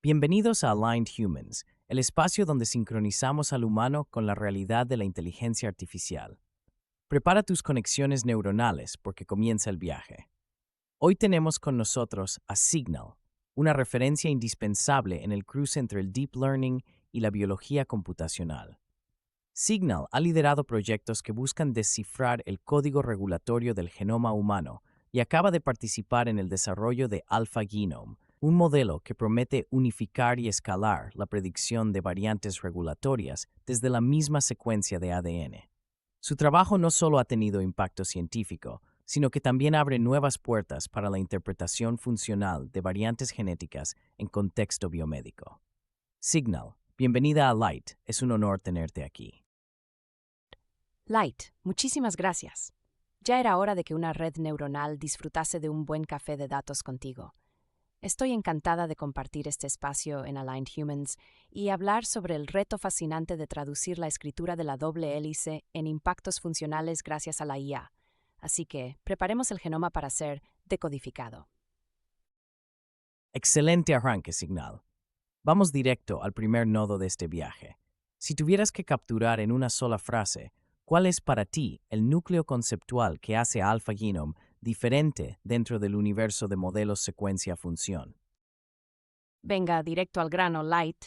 Bienvenidos a Aligned Humans, el espacio donde sincronizamos al humano con la realidad de la inteligencia artificial. Prepara tus conexiones neuronales porque comienza el viaje. Hoy tenemos con nosotros a Signal, una referencia indispensable en el cruce entre el deep learning y la biología computacional. Signal ha liderado proyectos que buscan descifrar el código regulatorio del genoma humano y acaba de participar en el desarrollo de AlphaGenome, un modelo que promete unificar y escalar la predicción de variantes regulatorias desde la misma secuencia de ADN. Su trabajo no solo ha tenido impacto científico, sino que también abre nuevas puertas para la interpretación funcional de variantes genéticas en contexto biomédico. Signal, bienvenida a Light, es un honor tenerte aquí. Light, muchísimas gracias. Ya era hora de que una red neuronal disfrutase de un buen café de datos contigo. Estoy encantada de compartir este espacio en Aligned Humans y hablar sobre el reto fascinante de traducir la escritura de la doble hélice en impactos funcionales gracias a la IA. Así que, preparemos el genoma para ser decodificado. Excelente arranque, Signal. Vamos directo al primer nodo de este viaje. Si tuvieras que capturar en una sola frase, ¿cuál es para ti el núcleo conceptual que hace a AlphaGenome diferente dentro del universo de modelos secuencia-función? Venga, directo al grano, Light.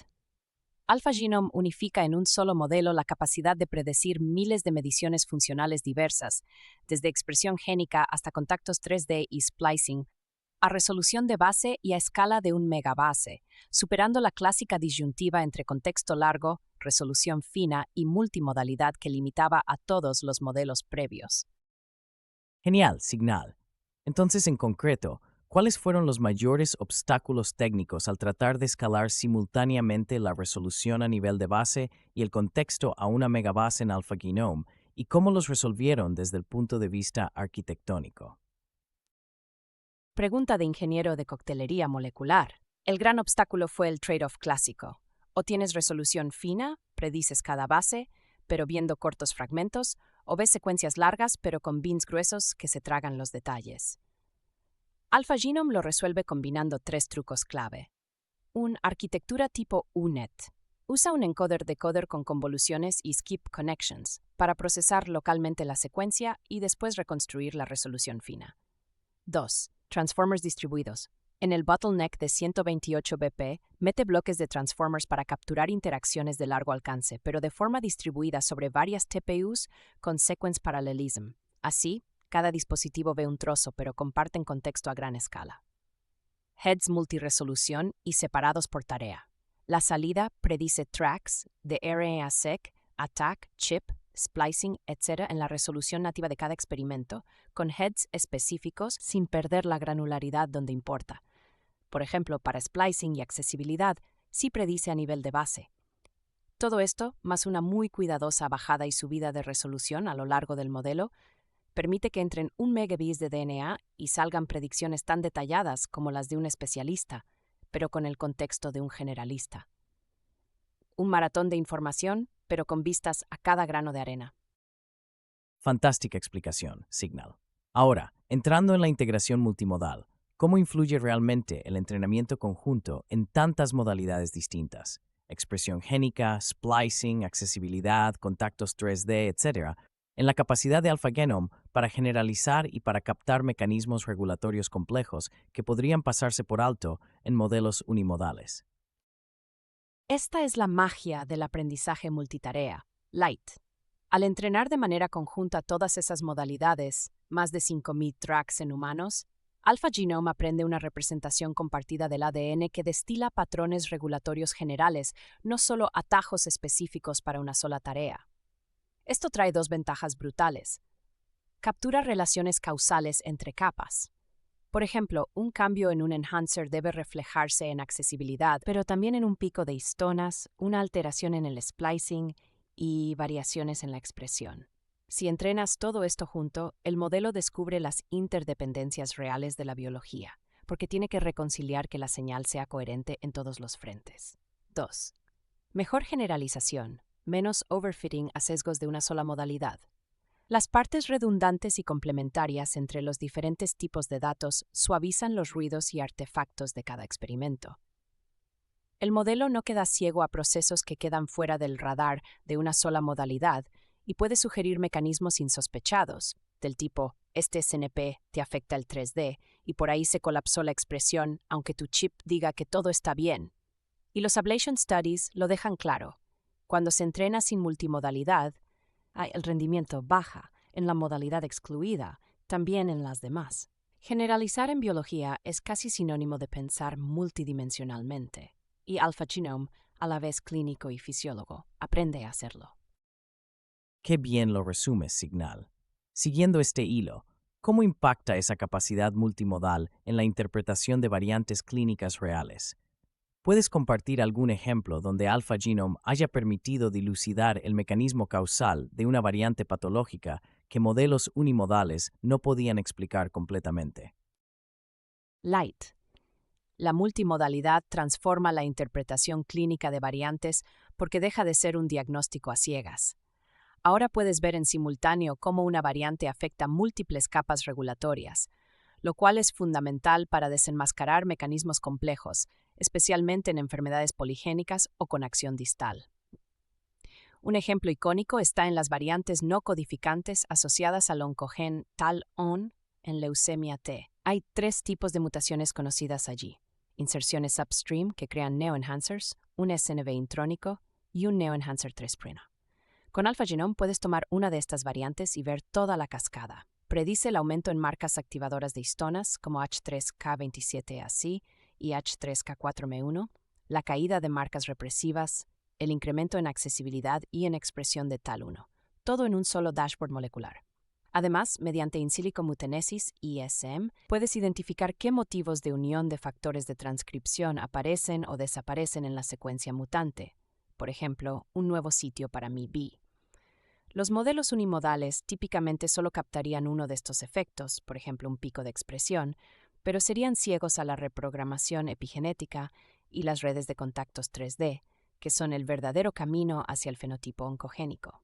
AlphaGenome unifica en un solo modelo la capacidad de predecir miles de mediciones funcionales diversas, desde expresión génica hasta contactos 3D y splicing, a resolución de base y a escala de un megabase, superando la clásica disyuntiva entre contexto largo, resolución fina y multimodalidad que limitaba a todos los modelos previos. Genial, Signal. Entonces, en concreto, ¿cuáles fueron los mayores obstáculos técnicos al tratar de escalar simultáneamente la resolución a nivel de base y el contexto a una megabase en AlphaGenome, y cómo los resolvieron desde el punto de vista arquitectónico? Pregunta de ingeniero de coctelería molecular. El gran obstáculo fue el trade-off clásico. O tienes resolución fina, predices cada base, pero viendo cortos fragmentos, o ves secuencias largas, pero con bins gruesos que se tragan los detalles. AlphaGenome lo resuelve combinando tres trucos clave. Arquitectura tipo UNet. Usa un encoder-decoder con convoluciones y skip connections para procesar localmente la secuencia y después reconstruir la resolución fina. 2. Transformers distribuidos. En el bottleneck de 128 BP, mete bloques de transformers para capturar interacciones de largo alcance, pero de forma distribuida sobre varias TPUs con sequence parallelism. Así, cada dispositivo ve un trozo, pero comparten contexto a gran escala. Heads multiresolución y separados por tarea. La salida predice tracks de RNA-seq, ATAC, chip, splicing, etc. en la resolución nativa de cada experimento, con heads específicos sin perder la granularidad donde importa. Por ejemplo, para splicing y accesibilidad, sí predice a nivel de base. Todo esto, más una muy cuidadosa bajada y subida de resolución a lo largo del modelo, permite que entren 1 megabits de DNA y salgan predicciones tan detalladas como las de un especialista, pero con el contexto de un generalista. Un maratón de información, pero con vistas a cada grano de arena. Fantástica explicación, Signal. Ahora, entrando en la integración multimodal, ¿cómo influye realmente el entrenamiento conjunto en tantas modalidades distintas? Expresión génica, splicing, accesibilidad, contactos 3D, etc., en la capacidad de AlphaGenome para generalizar y para captar mecanismos regulatorios complejos que podrían pasarse por alto en modelos unimodales. Esta es la magia del aprendizaje multitarea, Light. Al entrenar de manera conjunta todas esas modalidades, más de 5.000 tracks en humanos, AlphaGenome aprende una representación compartida del ADN que destila patrones regulatorios generales, no solo atajos específicos para una sola tarea. Esto trae dos ventajas brutales. Captura relaciones causales entre capas. Por ejemplo, un cambio en un enhancer debe reflejarse en accesibilidad, pero también en un pico de histonas, una alteración en el splicing y variaciones en la expresión. Si entrenas todo esto junto, el modelo descubre las interdependencias reales de la biología, porque tiene que reconciliar que la señal sea coherente en todos los frentes. 2. Mejor generalización, menos overfitting a sesgos de una sola modalidad. Las partes redundantes y complementarias entre los diferentes tipos de datos suavizan los ruidos y artefactos de cada experimento. El modelo no queda ciego a procesos que quedan fuera del radar de una sola modalidad y puede sugerir mecanismos insospechados, del tipo, este SNP te afecta el 3D y por ahí se colapsó la expresión aunque tu chip diga que todo está bien. Y los ablation studies lo dejan claro. Cuando se entrena sin multimodalidad, el rendimiento baja en la modalidad excluida, también en las demás. Generalizar en biología es casi sinónimo de pensar multidimensionalmente, y AlphaGenome, a la vez clínico y fisiólogo, aprende a hacerlo. Qué bien lo resumes, Signal. Siguiendo este hilo, ¿cómo impacta esa capacidad multimodal en la interpretación de variantes clínicas reales? ¿Puedes compartir algún ejemplo donde AlphaGenome haya permitido dilucidar el mecanismo causal de una variante patológica que modelos unimodales no podían explicar completamente? Light. La multimodalidad transforma la interpretación clínica de variantes porque deja de ser un diagnóstico a ciegas. Ahora puedes ver en simultáneo cómo una variante afecta múltiples capas regulatorias, lo cual es fundamental para desenmascarar mecanismos complejos, especialmente en enfermedades poligénicas o con acción distal. Un ejemplo icónico está en las variantes no codificantes asociadas al oncogen TAL-ON en leucemia T. Hay 3 tipos de mutaciones conocidas allí: inserciones upstream que crean neoenhancers, un SNV intrónico y un neoenhancer 3'. Con AlphaGenome puedes tomar una de estas variantes y ver toda la cascada. Predice el aumento en marcas activadoras de histonas como H3K27AC y H3K4M1, la caída de marcas represivas, el incremento en accesibilidad y en expresión de TAL1, todo en un solo dashboard molecular. Además, mediante in silico mutanesis ISM, puedes identificar qué motivos de unión de factores de transcripción aparecen o desaparecen en la secuencia mutante. Por ejemplo, un nuevo sitio para MIB. Los modelos unimodales típicamente solo captarían uno de estos efectos, por ejemplo un pico de expresión, pero serían ciegos a la reprogramación epigenética y las redes de contactos 3D, que son el verdadero camino hacia el fenotipo oncogénico.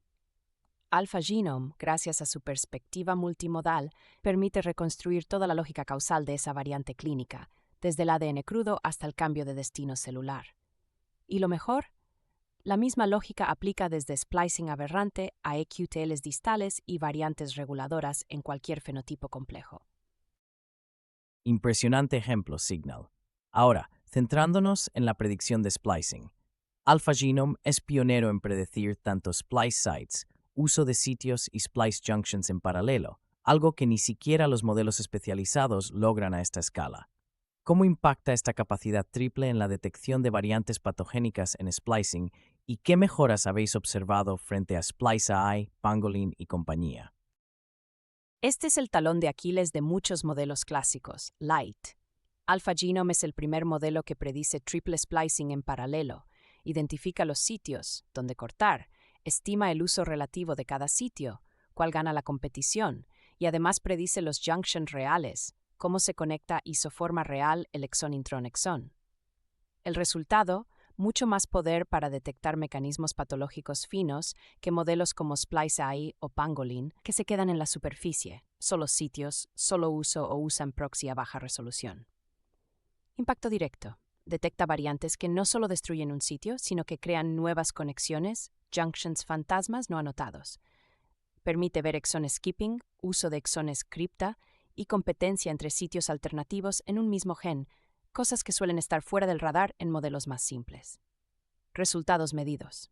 AlphaGenome, gracias a su perspectiva multimodal, permite reconstruir toda la lógica causal de esa variante clínica, desde el ADN crudo hasta el cambio de destino celular. Y lo mejor, la misma lógica aplica desde splicing aberrante a EQTLs distales y variantes reguladoras en cualquier fenotipo complejo. Impresionante ejemplo, Signal. Ahora, centrándonos en la predicción de splicing. AlphaGenome es pionero en predecir tanto splice sites, uso de sitios y splice junctions en paralelo, algo que ni siquiera los modelos especializados logran a esta escala. ¿Cómo impacta esta capacidad triple en la detección de variantes patogénicas en splicing y qué mejoras habéis observado frente a SpliceAI, Pangolin y compañía? Este es el talón de Aquiles de muchos modelos clásicos, Light. AlphaGenome es el primer modelo que predice triple splicing en paralelo, identifica los sitios donde cortar, estima el uso relativo de cada sitio, cuál gana la competición, y además predice los junctions reales, cómo se conecta isoforma real el exón-intrón-exón. El resultado, mucho más poder para detectar mecanismos patológicos finos que modelos como SpliceAI o Pangolin, que se quedan en la superficie, solo sitios, solo uso o usan proxy a baja resolución. Impacto directo. Detecta variantes que no solo destruyen un sitio, sino que crean nuevas conexiones, junctions fantasmas no anotados. Permite ver exon skipping, uso de exones cripta y competencia entre sitios alternativos en un mismo gen, cosas que suelen estar fuera del radar en modelos más simples. Resultados medidos.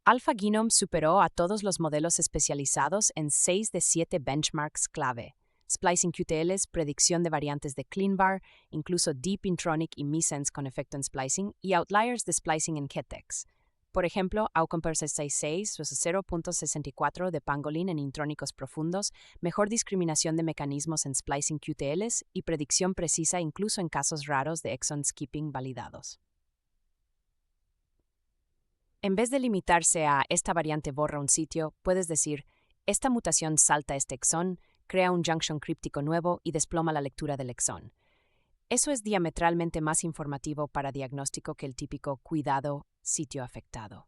AlphaGenome superó a todos los modelos especializados en 6 de 7 benchmarks clave: splicing QTLs, predicción de variantes de CleanVar, incluso Deep Intronic y Mesense con efecto en splicing, y outliers de splicing en KETEX. Por ejemplo, Outcompare 66 versus 0.64 de Pangolin en intrónicos profundos, mejor discriminación de mecanismos en splicing QTLs y predicción precisa incluso en casos raros de exon skipping validados. En vez de limitarse a esta variante borra un sitio, puedes decir, esta mutación salta este exón, crea un junction críptico nuevo y desploma la lectura del exón. Eso es diametralmente más informativo para diagnóstico que el típico cuidado sitio afectado.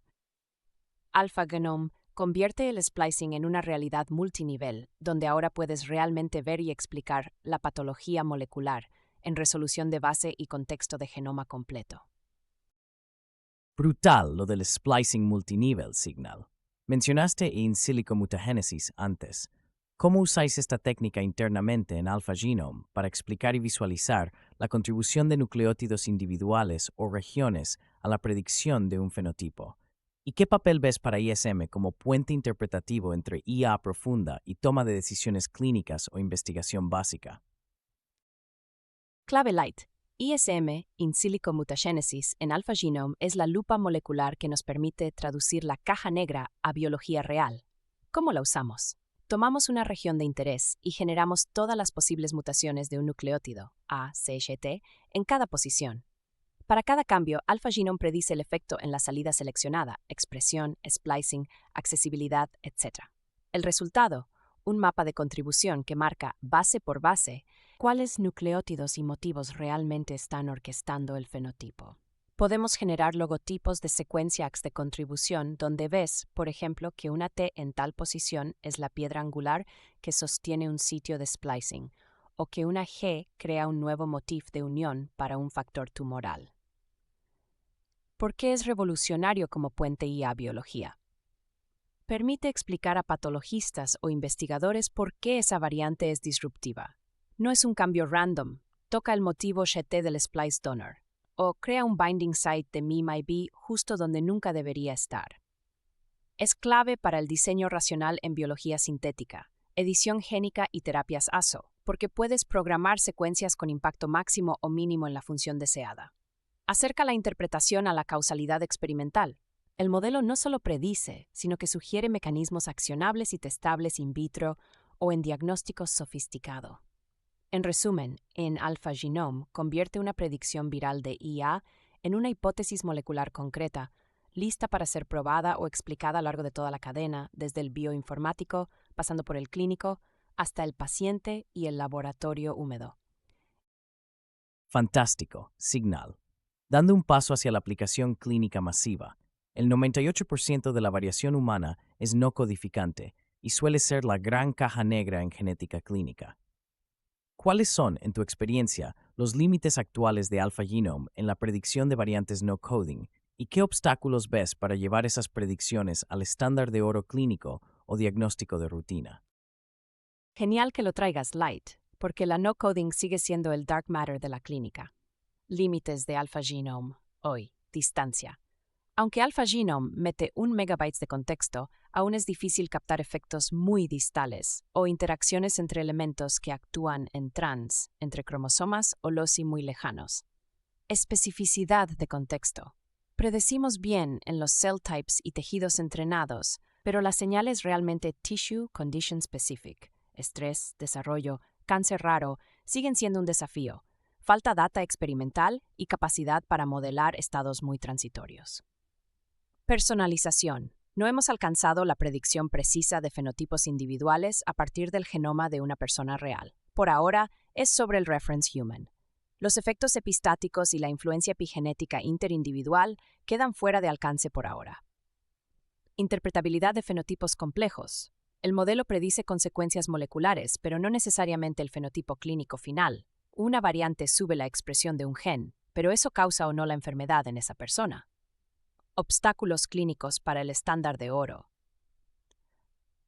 AlphaGenome convierte el splicing en una realidad multinivel, donde ahora puedes realmente ver y explicar la patología molecular en resolución de base y contexto de genoma completo. Brutal lo del splicing multinivel, Signal. Mencionaste in silico mutagénesis antes. ¿Cómo usáis esta técnica internamente en Alpha Genome para explicar y visualizar la contribución de nucleótidos individuales o regiones a la predicción de un fenotipo? ¿Y qué papel ves para ISM como puente interpretativo entre IA profunda y toma de decisiones clínicas o investigación básica? Clave Light. ISM, in silico mutagénesis, en Alpha Genome es la lupa molecular que nos permite traducir la caja negra a biología real. ¿Cómo la usamos? Tomamos una región de interés y generamos todas las posibles mutaciones de un nucleótido, A, C, G, T, en cada posición. Para cada cambio, Alpha Genome predice el efecto en la salida seleccionada, expresión, splicing, accesibilidad, etc. El resultado, un mapa de contribución que marca base por base cuáles nucleótidos y motivos realmente están orquestando el fenotipo. Podemos generar logotipos de secuencia de contribución donde ves, por ejemplo, que una T en tal posición es la piedra angular que sostiene un sitio de splicing, o que una G crea un nuevo motif de unión para un factor tumoral. ¿Por qué es revolucionario como puente IA-biología? Permite explicar a patologistas o investigadores por qué esa variante es disruptiva. No es un cambio random, toca el motivo GT del splice donor, o crea un binding site de MIMIB justo donde nunca debería estar. Es clave para el diseño racional en biología sintética, edición génica y terapias ASO, porque puedes programar secuencias con impacto máximo o mínimo en la función deseada. Acerca la interpretación a la causalidad experimental. El modelo no solo predice, sino que sugiere mecanismos accionables y testables in vitro o en diagnóstico sofisticado. En resumen, en Alpha Genome convierte una predicción viral de IA en una hipótesis molecular concreta, lista para ser probada o explicada a lo largo de toda la cadena, desde el bioinformático, pasando por el clínico, hasta el paciente y el laboratorio húmedo. Fantástico, Signal. Dando un paso hacia la aplicación clínica masiva, el 98% de la variación humana es no codificante y suele ser la gran caja negra en genética clínica. ¿Cuáles son, en tu experiencia, los límites actuales de Alpha Genome en la predicción de variantes no coding y qué obstáculos ves para llevar esas predicciones al estándar de oro clínico o diagnóstico de rutina? Genial que lo traigas, Light, porque la no coding sigue siendo el dark matter de la clínica. Límites de Alpha Genome. Hoy, distancia. Aunque Alpha Genome mete 1 megabytes de contexto, aún es difícil captar efectos muy distales o interacciones entre elementos que actúan en trans, entre cromosomas o loci muy lejanos. Especificidad de contexto. Predecimos bien en los cell types y tejidos entrenados, pero la señal es realmente tissue condition specific. Estrés, desarrollo, cáncer raro siguen siendo un desafío. Falta data experimental y capacidad para modelar estados muy transitorios. Personalización. No hemos alcanzado la predicción precisa de fenotipos individuales a partir del genoma de una persona real. Por ahora, es sobre el reference human. Los efectos epistáticos y la influencia epigenética interindividual quedan fuera de alcance por ahora. Interpretabilidad de fenotipos complejos. El modelo predice consecuencias moleculares, pero no necesariamente el fenotipo clínico final. Una variante sube la expresión de un gen, pero eso causa o no la enfermedad en esa persona. Obstáculos clínicos para el estándar de oro.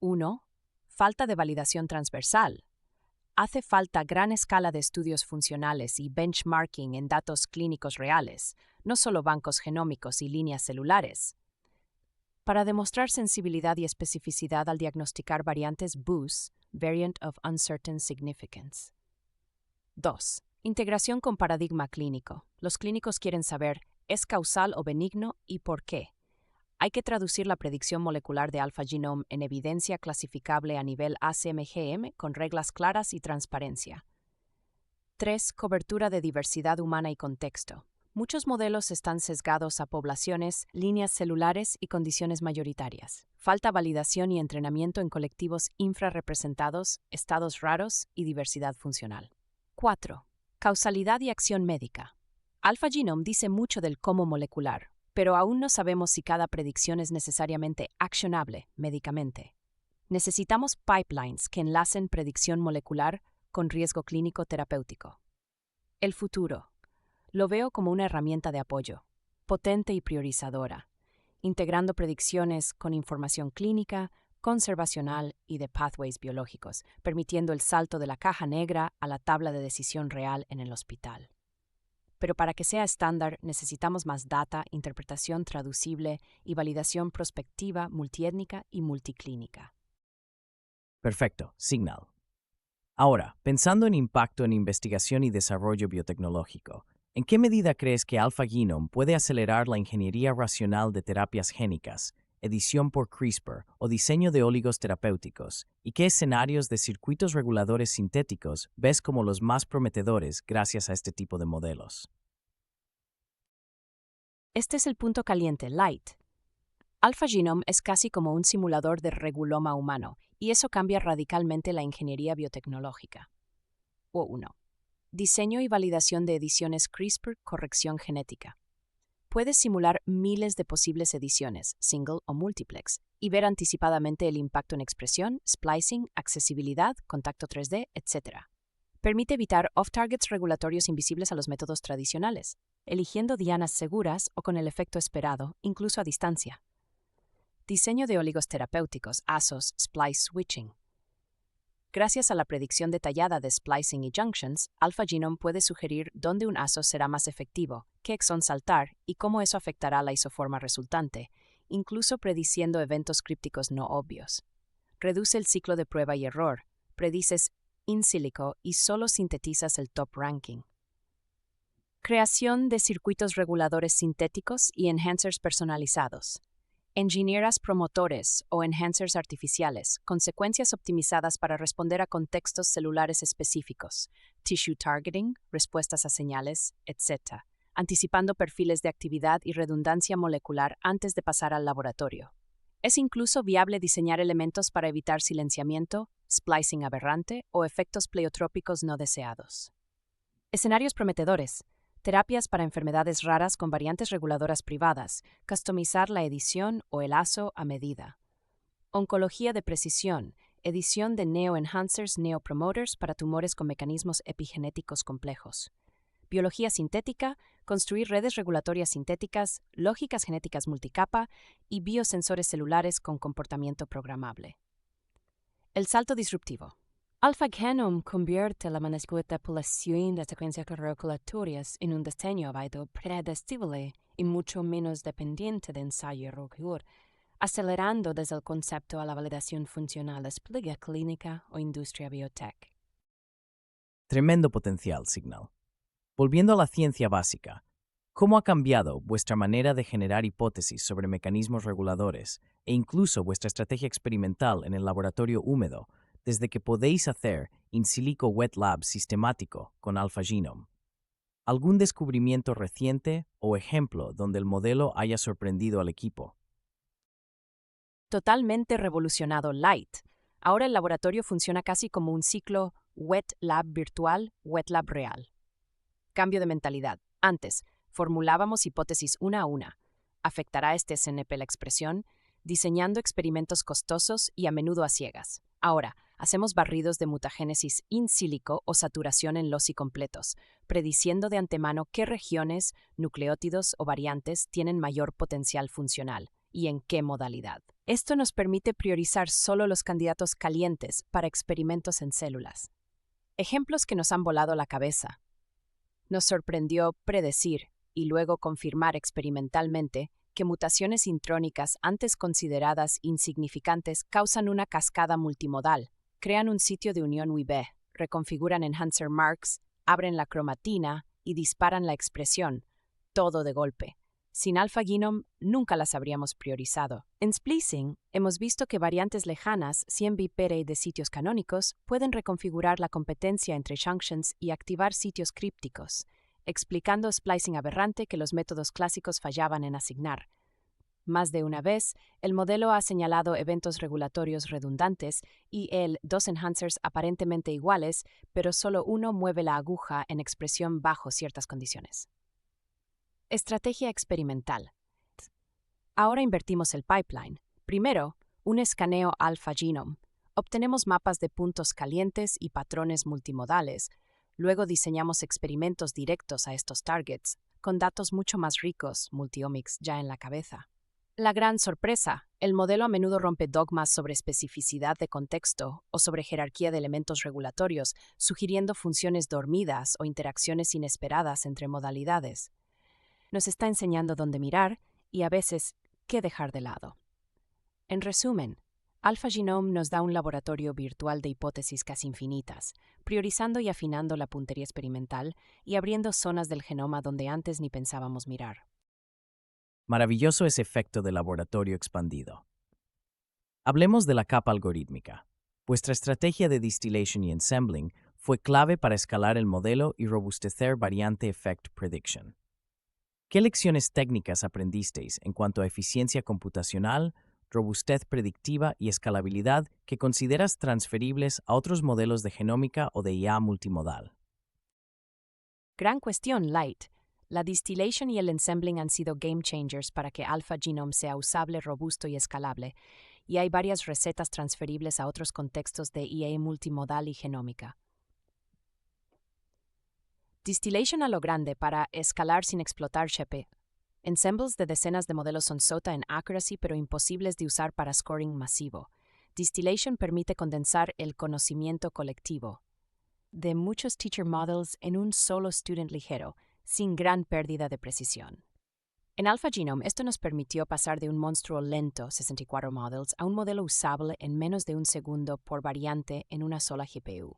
1. Falta de validación transversal. Hace falta gran escala de estudios funcionales y benchmarking en datos clínicos reales, no solo bancos genómicos y líneas celulares. Para demostrar sensibilidad y especificidad al diagnosticar variantes BUS, Variant of Uncertain Significance. 2. Integración con paradigma clínico. Los clínicos quieren saber, ¿es causal o benigno y por qué? Hay que traducir la predicción molecular de Alpha Genome en evidencia clasificable a nivel ACMGM con reglas claras y transparencia. 3. Cobertura de diversidad humana y contexto. Muchos modelos están sesgados a poblaciones, líneas celulares y condiciones mayoritarias. Falta validación y entrenamiento en colectivos infrarrepresentados, estados raros y diversidad funcional. 4. Causalidad y acción médica. Alpha Genome dice mucho del cómo molecular, pero aún no sabemos si cada predicción es necesariamente accionable médicamente. Necesitamos pipelines que enlacen predicción molecular con riesgo clínico terapéutico. El futuro. Lo veo como una herramienta de apoyo. potente y priorizadora, integrando predicciones con información clínica, conservacional y de pathways biológicos, permitiendo el salto de la caja negra a la tabla de decisión real en el hospital. Pero para que sea estándar necesitamos más data, interpretación traducible y validación prospectiva multiétnica y multiclínica. Perfecto, Signal. Ahora, pensando en impacto en investigación y desarrollo biotecnológico, ¿en qué medida crees que AlphaGenome puede acelerar la ingeniería racional de terapias génicas, edición por CRISPR o diseño de oligos terapéuticos? ¿Y qué escenarios de circuitos reguladores sintéticos ves como los más prometedores gracias a este tipo de modelos? Este es el punto caliente, Light. AlphaGenome es casi como un simulador de reguloma humano, y eso cambia radicalmente la ingeniería biotecnológica. 1. Diseño y validación de ediciones CRISPR, corrección genética. Puedes simular miles de posibles ediciones, single o multiplex, y ver anticipadamente el impacto en expresión, splicing, accesibilidad, contacto 3D, etc. Permite evitar off-targets regulatorios invisibles a los métodos tradicionales, eligiendo dianas seguras o con el efecto esperado, incluso a distancia. Diseño de oligos terapéuticos, ASOs, splice switching. Gracias a la predicción detallada de splicing y junctions, AlphaGenome puede sugerir dónde un ASO será más efectivo, qué exón saltar y cómo eso afectará la isoforma resultante, incluso prediciendo eventos crípticos no obvios. Reduce el ciclo de prueba y error, predices in silico y solo sintetizas el top ranking. Creación de circuitos reguladores sintéticos y enhancers personalizados. Engineeras promotores o enhancers artificiales, con secuencias optimizadas para responder a contextos celulares específicos, tissue targeting, respuestas a señales, etc., anticipando perfiles de actividad y redundancia molecular antes de pasar al laboratorio. Es incluso viable diseñar elementos para evitar silenciamiento, splicing aberrante o efectos pleiotrópicos no deseados. Escenarios prometedores. Terapias para enfermedades raras con variantes reguladoras privadas, customizar la edición o el ASO a medida. Oncología de precisión, edición de neo-enhancers, neopromoters para tumores con mecanismos epigenéticos complejos. Biología sintética, construir redes regulatorias sintéticas, lógicas genéticas multicapa y biosensores celulares con comportamiento programable. El salto disruptivo. AlphaGenome convierte la manipulación de secuencias regulatorias en un diseño válido, predictible y mucho menos dependiente de ensayo y error, acelerando desde el concepto a la validación funcional de despliegue clínica o industria biotech. Tremendo potencial, Signal. Volviendo a la ciencia básica, ¿cómo ha cambiado vuestra manera de generar hipótesis sobre mecanismos reguladores e incluso vuestra estrategia experimental en el laboratorio húmedo desde que podéis hacer in silico wet lab sistemático con AlphaGenome? ¿Algún descubrimiento reciente o ejemplo donde el modelo haya sorprendido al equipo? Totalmente revolucionado Light. Ahora el laboratorio funciona casi como un ciclo wet lab virtual, wet lab real. Cambio de mentalidad. Antes, formulábamos hipótesis una a una. ¿Afectará este SNP la expresión? Diseñando experimentos costosos y a menudo a ciegas. Ahora, hacemos barridos de mutagénesis in silico o saturación en loci completos, prediciendo de antemano qué regiones, nucleótidos o variantes tienen mayor potencial funcional y en qué modalidad. Esto nos permite priorizar solo los candidatos calientes para experimentos en células. Ejemplos que nos han volado la cabeza. Nos sorprendió predecir y luego confirmar experimentalmente que mutaciones intrónicas antes consideradas insignificantes causan una cascada multimodal, crean un sitio de unión UIB, reconfiguran enhancer marks, abren la cromatina y disparan la expresión, todo de golpe. Sin AlphaGenome nunca las habríamos priorizado. En splicing, hemos visto que variantes lejanas, 100 bipere de sitios canónicos, pueden reconfigurar la competencia entre junctions y activar sitios crípticos, explicando splicing aberrante que los métodos clásicos fallaban en asignar. Más de una vez, el modelo ha señalado eventos regulatorios redundantes y dos enhancers aparentemente iguales, pero solo uno mueve la aguja en expresión bajo ciertas condiciones. Estrategia experimental. Ahora invertimos el pipeline. Primero, un escaneo AlphaGenome. Obtenemos mapas de puntos calientes y patrones multimodales. Luego diseñamos experimentos directos a estos targets, con datos mucho más ricos, multiomics, ya en la cabeza. La gran sorpresa, el modelo a menudo rompe dogmas sobre especificidad de contexto o sobre jerarquía de elementos regulatorios, sugiriendo funciones dormidas o interacciones inesperadas entre modalidades. Nos está enseñando dónde mirar y a veces qué dejar de lado. En resumen, AlphaGenome nos da un laboratorio virtual de hipótesis casi infinitas, priorizando y afinando la puntería experimental y abriendo zonas del genoma donde antes ni pensábamos mirar. Maravilloso ese efecto de laboratorio expandido. Hablemos de la capa algorítmica. Vuestra estrategia de distillation y ensambling fue clave para escalar el modelo y robustecer Variante Effect Prediction. ¿Qué lecciones técnicas aprendisteis en cuanto a eficiencia computacional, robustez predictiva y escalabilidad que consideras transferibles a otros modelos de genómica o de IA multimodal? Gran cuestión, Light. La distillation y el ensambling han sido game changers para que AlphaGenome sea usable, robusto y escalable, y hay varias recetas transferibles a otros contextos de IA multimodal y genómica. Distillation a lo grande para escalar sin explotar GP. Ensembles de decenas de modelos son sota en accuracy pero imposibles de usar para scoring masivo. Distillation permite condensar el conocimiento colectivo de muchos teacher models en un solo student ligero, sin gran pérdida de precisión. En AlphaGenome, esto nos permitió pasar de un monstruo lento, 64 models, a un modelo usable en menos de un segundo por variante en una sola GPU,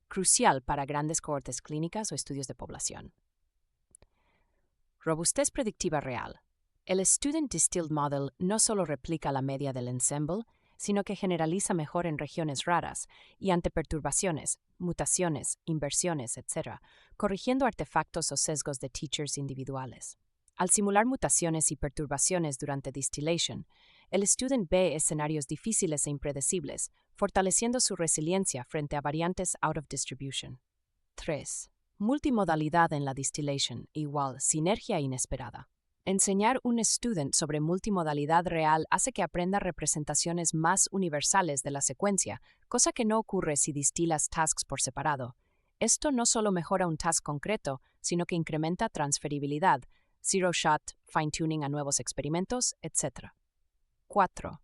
crucial para grandes cohortes clínicas o estudios de población. Robustez predictiva real. El Student Distilled Model no solo replica la media del ensemble, sino que generaliza mejor en regiones raras y ante perturbaciones, mutaciones, inversiones, etc., corrigiendo artefactos o sesgos de teachers individuales. Al simular mutaciones y perturbaciones durante distillation, el student ve escenarios difíciles e impredecibles, fortaleciendo su resiliencia frente a variantes out of distribution. 3. Multimodalidad en la distillation, igual sinergia inesperada. Enseñar un student sobre multimodalidad real hace que aprenda representaciones más universales de la secuencia, cosa que no ocurre si distilas tasks por separado. Esto no solo mejora un task concreto, sino que incrementa transferibilidad, zero shot, fine-tuning a nuevos experimentos, etc. 4.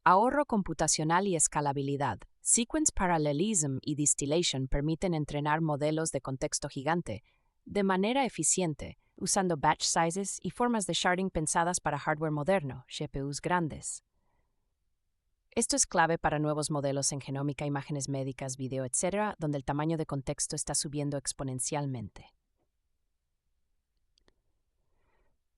Ahorro computacional y escalabilidad. Sequence parallelism y distillation permiten entrenar modelos de contexto gigante de manera eficiente, usando batch sizes y formas de sharding pensadas para hardware moderno, GPUs grandes. Esto es clave para nuevos modelos en genómica, imágenes médicas, video, etc., donde el tamaño de contexto está subiendo exponencialmente.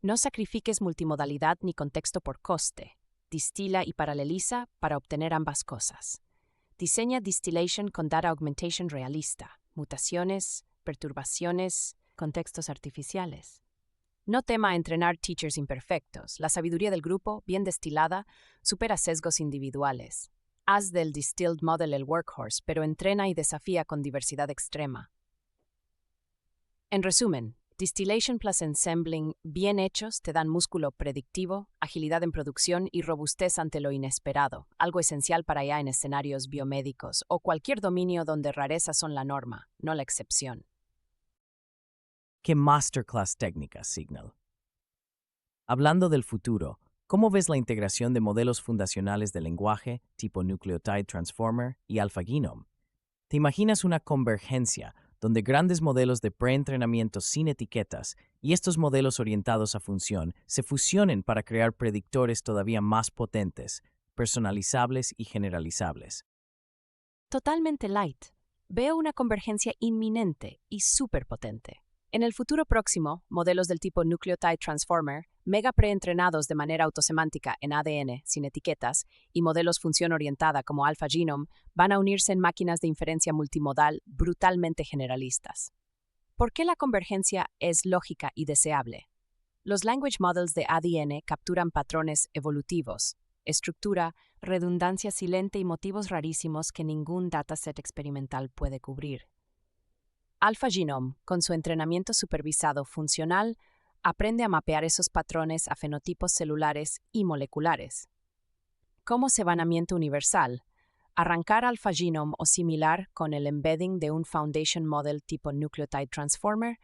No sacrifiques multimodalidad ni contexto por coste. Distila y paraleliza para obtener ambas cosas. Diseña distillation con data augmentation realista, mutaciones, perturbaciones, contextos artificiales. No tema entrenar teachers imperfectos. La sabiduría del grupo, bien destilada, supera sesgos individuales. Haz del distilled model el workhorse, pero entrena y desafía con diversidad extrema. En resumen, distillation plus ensambling bien hechos te dan músculo predictivo, agilidad en producción y robustez ante lo inesperado, algo esencial para ya en escenarios biomédicos o cualquier dominio donde rarezas son la norma, no la excepción. ¡Qué masterclass técnica, Signal! Hablando del futuro, ¿cómo ves la integración de modelos fundacionales de lenguaje tipo Nucleotide Transformer y AlphaGenome? ¿Te imaginas una convergencia donde grandes modelos de preentrenamiento sin etiquetas y estos modelos orientados a función se fusionen para crear predictores todavía más potentes, personalizables y generalizables? Totalmente light. Veo una convergencia inminente y súper potente. En el futuro próximo, modelos del tipo Nucleotide Transformer, mega preentrenados de manera autosemántica en ADN, sin etiquetas, y modelos función orientada como AlphaGenome, van a unirse en máquinas de inferencia multimodal brutalmente generalistas. ¿Por qué la convergencia es lógica y deseable? Los language models de ADN capturan patrones evolutivos, estructura, redundancia silente y motivos rarísimos que ningún dataset experimental puede cubrir. AlphaGenome, con su entrenamiento supervisado funcional, aprende a mapear esos patrones a fenotipos celulares y moleculares. Como sevanamiento universal, Arrancar AlphaGenome o similar con el embedding de un Foundation Model tipo Nucleotide Transformer,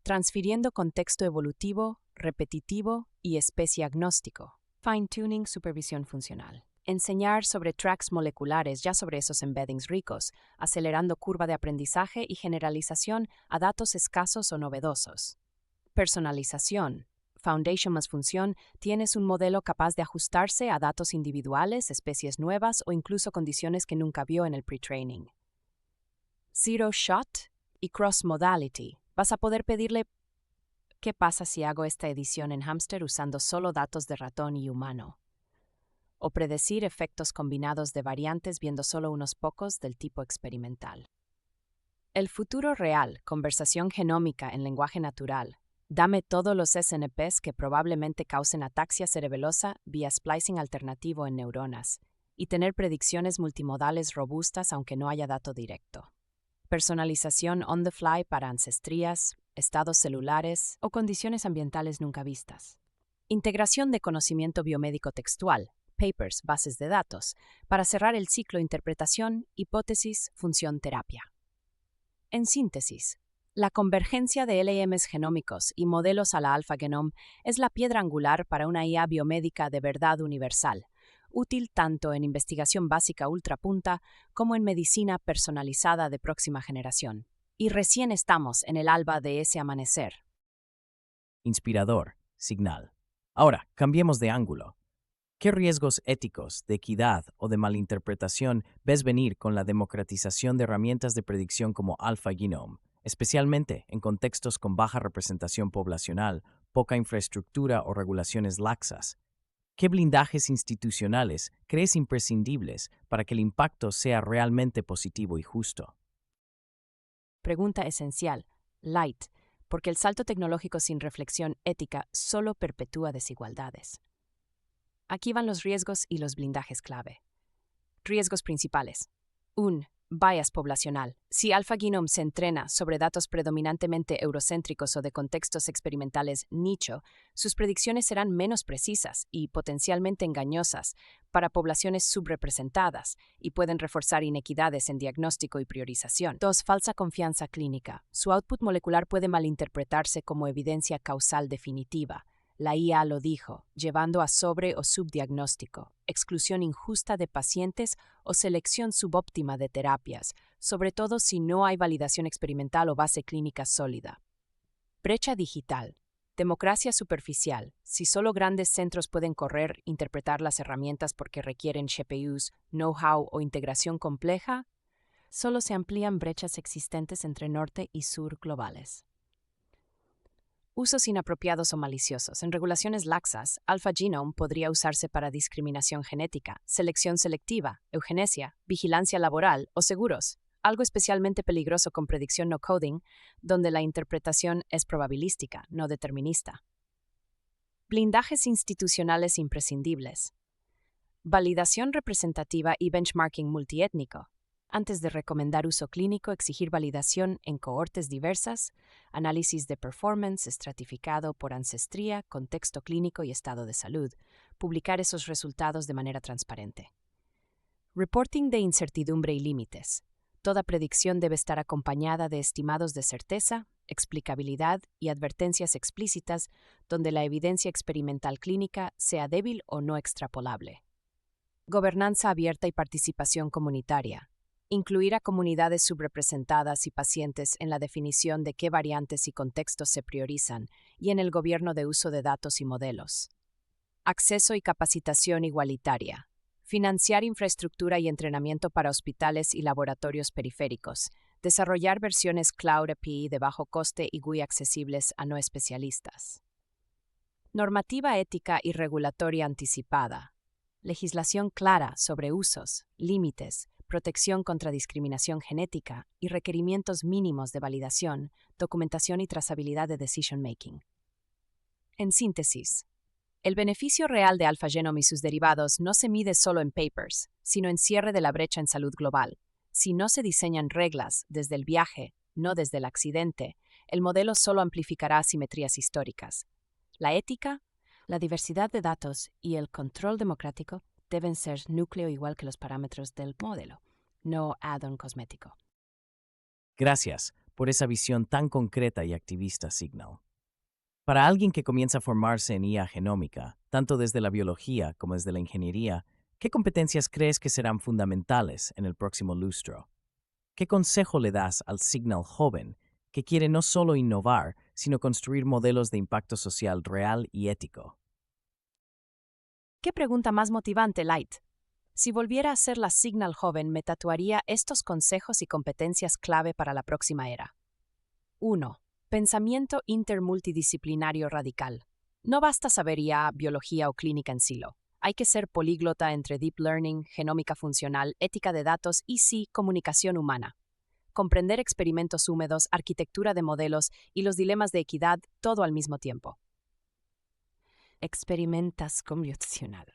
transfiriendo contexto evolutivo, repetitivo y especie agnóstico. Fine-tuning, supervisión funcional. Enseñar sobre tracks moleculares ya sobre esos embeddings ricos, acelerando curva de aprendizaje y generalización a datos escasos o novedosos. Personalización. Foundation más función, tienes un modelo capaz de ajustarse a datos individuales, especies nuevas o incluso condiciones que nunca vio en el pre-training. Zero Shot y Cross Modality. Vas a poder pedirle ¿qué pasa si hago esta edición en hámster usando solo datos de ratón y humano? O predecir efectos combinados de variantes viendo solo unos pocos del tipo experimental. El futuro real, conversación genómica en lenguaje natural. Dame todos los SNPs que probablemente causen ataxia cerebelosa vía splicing alternativo en neuronas y tener predicciones multimodales robustas aunque no haya dato directo. Personalización on the fly para ancestrías, estados celulares o condiciones ambientales nunca vistas. Integración de conocimiento biomédico textual, papers, bases de datos, para cerrar el ciclo interpretación, hipótesis, función, terapia. En síntesis, la convergencia de LMs genómicos y modelos a la AlphaGenome es la piedra angular para una IA biomédica de verdad universal, útil tanto en investigación básica ultrapunta como en medicina personalizada de próxima generación. Y recién estamos en el alba de ese amanecer. Inspirador, Signal. Ahora, cambiemos de ángulo. ¿Qué riesgos éticos, de equidad o de malinterpretación ves venir con la democratización de herramientas de predicción como AlphaGenome, especialmente en contextos con baja representación poblacional, poca infraestructura o regulaciones laxas? ¿Qué blindajes institucionales crees imprescindibles para que el impacto sea realmente positivo y justo? Pregunta esencial, light, porque el salto tecnológico sin reflexión ética solo perpetúa desigualdades. Aquí van los riesgos y los blindajes clave. Riesgos principales. 1. Bias poblacional. Si AlphaGenome se entrena sobre datos predominantemente eurocéntricos o de contextos experimentales nicho, sus predicciones serán menos precisas y potencialmente engañosas para poblaciones subrepresentadas y pueden reforzar inequidades en diagnóstico y priorización. 2. Falsa confianza clínica. Su output molecular puede malinterpretarse como evidencia causal definitiva. La IA lo dijo, llevando a sobre- o subdiagnóstico, exclusión injusta de pacientes o selección subóptima de terapias, sobre todo si no hay validación experimental o base clínica sólida. Brecha digital. Democracia superficial. Si solo grandes centros pueden interpretar las herramientas porque requieren GPUs, know-how o integración compleja, solo se amplían brechas existentes entre norte y sur globales. Usos inapropiados o maliciosos. En regulaciones laxas, AlphaGenome podría usarse para discriminación genética, selección selectiva, eugenesia, vigilancia laboral o seguros, algo especialmente peligroso con predicción no coding, donde la interpretación es probabilística, no determinista. Blindajes institucionales imprescindibles. Validación representativa y benchmarking multiétnico. Antes de recomendar uso clínico, exigir validación en cohortes diversas, análisis de performance estratificado por ancestría, contexto clínico y estado de salud, publicar esos resultados de manera transparente. Reporting de incertidumbre y límites. Toda predicción debe estar acompañada de estimados de certeza, explicabilidad y advertencias explícitas donde la evidencia experimental clínica sea débil o no extrapolable. Gobernanza abierta y participación comunitaria. Incluir a comunidades subrepresentadas y pacientes en la definición de qué variantes y contextos se priorizan y en el gobierno de uso de datos y modelos. Acceso y capacitación igualitaria. Financiar infraestructura y entrenamiento para hospitales y laboratorios periféricos. Desarrollar versiones Cloud API de bajo coste y GUI accesibles a no especialistas. Normativa ética y regulatoria anticipada. Legislación clara sobre usos, límites, protección contra discriminación genética y requerimientos mínimos de validación, documentación y trazabilidad de decision making. En síntesis, el beneficio real de AlphaGenome y sus derivados no se mide solo en papers, sino en cierre de la brecha en salud global. Si no se diseñan reglas desde el viaje, no desde el accidente, el modelo solo amplificará asimetrías históricas. La ética, la diversidad de datos y el control democrático deben ser núcleo igual que los parámetros del modelo, no add-on cosmético. Gracias por esa visión tan concreta y activista, Signal. Para alguien que comienza a formarse en IA genómica, tanto desde la biología como desde la ingeniería, ¿qué competencias crees que serán fundamentales en el próximo lustro? ¿Qué consejo le das al Signal joven que quiere no solo innovar, sino construir modelos de impacto social real y ético? ¿Qué pregunta más motivante, Light? Si volviera a ser la Signal joven, me tatuaría estos consejos y competencias clave para la próxima era. 1. Pensamiento intermultidisciplinario radical. No basta saber IA, biología o clínica en silo. Hay que ser políglota entre deep learning, genómica funcional, ética de datos y sí, comunicación humana. Comprender experimentos húmedos, arquitectura de modelos y los dilemas de equidad, todo al mismo tiempo. Experimentas computacional.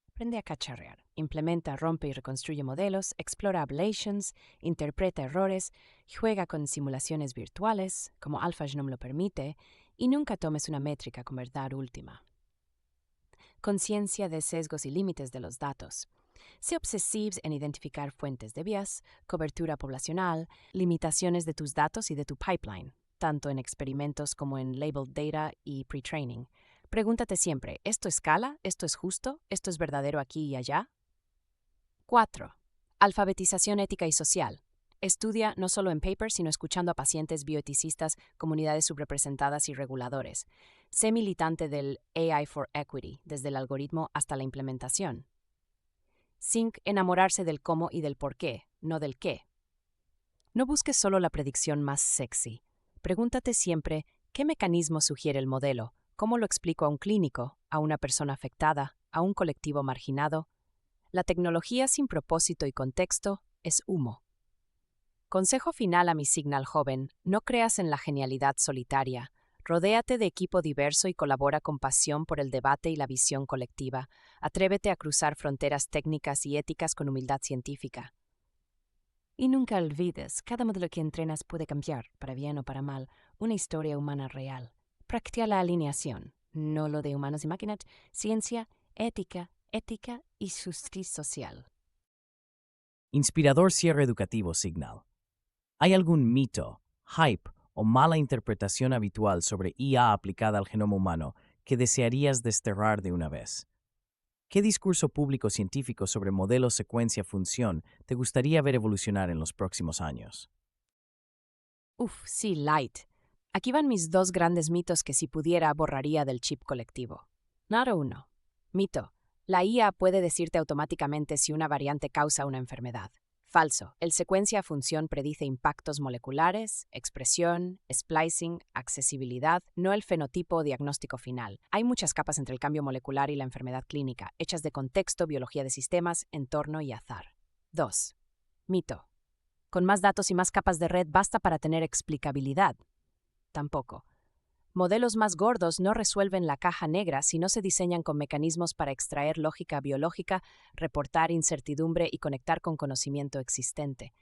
Aprende a cacharrear. Implementa, rompe y reconstruye modelos, explora ablations, interpreta errores, juega con simulaciones virtuales, como AlphaGenome lo permite, y nunca tomes una métrica como verdad última. Conciencia de sesgos y límites de los datos. Sé obsesivos en identificar fuentes de bias, cobertura poblacional, limitaciones de tus datos y de tu pipeline, tanto en experimentos como en labeled data y pre-training. Pregúntate siempre, ¿esto escala? ¿Esto es justo? ¿Esto es verdadero aquí y allá? 4. Alfabetización ética y social. Estudia no solo en papers, sino escuchando a pacientes, bioeticistas, comunidades subrepresentadas y reguladores. Sé militante del AI for Equity, desde el algoritmo hasta la implementación. 5. Enamorarse del cómo y del por qué, no del qué. No busques solo la predicción más sexy. Pregúntate siempre, ¿qué mecanismo sugiere el modelo? ¿Cómo lo explico a un clínico, a una persona afectada, a un colectivo marginado? La tecnología sin propósito y contexto es humo. Consejo final a mi Signal joven, no creas en la genialidad solitaria. Rodéate de equipo diverso y colabora con pasión por el debate y la visión colectiva. Atrévete a cruzar fronteras técnicas y éticas con humildad científica. Y nunca olvides, cada modelo que entrenas puede cambiar, para bien o para mal, una historia humana real. Practica la alineación, no lo de humanos y máquinas, ciencia, ética y justicia social. Inspirador cierre educativo, Signal. ¿Hay algún mito, hype o mala interpretación habitual sobre IA aplicada al genoma humano que desearías desterrar de una vez? ¿Qué discurso público científico sobre modelo secuencia-función te gustaría ver evolucionar en los próximos años? Sí, Light. Aquí van mis 2 grandes mitos que si pudiera borraría del chip colectivo. Número 1. Mito. La IA puede decirte automáticamente si una variante causa una enfermedad. Falso. El secuencia-función predice impactos moleculares, expresión, splicing, accesibilidad, no el fenotipo o diagnóstico final. Hay muchas capas entre el cambio molecular y la enfermedad clínica, hechas de contexto, biología de sistemas, entorno y azar. 2. Mito. Con más datos y más capas de red basta para tener explicabilidad. Tampoco. Modelos más gordos no resuelven la caja negra si no se diseñan con mecanismos para extraer lógica biológica, reportar incertidumbre y conectar con conocimiento existente.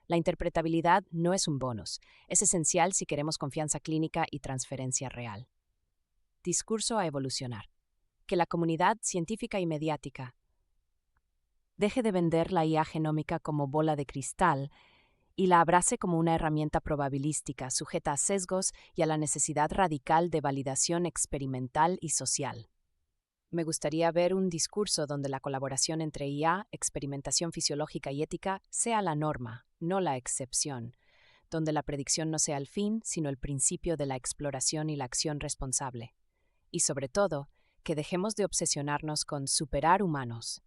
La interpretabilidad no es un bonus, es esencial si queremos confianza clínica y transferencia real. Discurso a evolucionar. Que la comunidad científica y mediática deje de vender la IA genómica como bola de cristal y la abrace como una herramienta probabilística sujeta a sesgos y a la necesidad radical de validación experimental y social. Me gustaría ver un discurso donde la colaboración entre IA, experimentación fisiológica y ética sea la norma, no la excepción, donde la predicción no sea el fin, sino el principio de la exploración y la acción responsable. Y sobre todo, que dejemos de obsesionarnos con superar humanos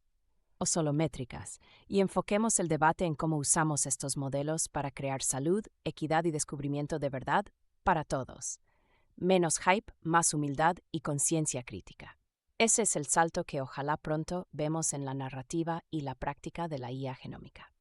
o solo métricas, y enfoquemos el debate en cómo usamos estos modelos para crear salud, equidad y descubrimiento de verdad para todos. Menos hype, más humildad y conciencia crítica. Ese es el salto que ojalá pronto vemos en la narrativa y la práctica de la IA genómica.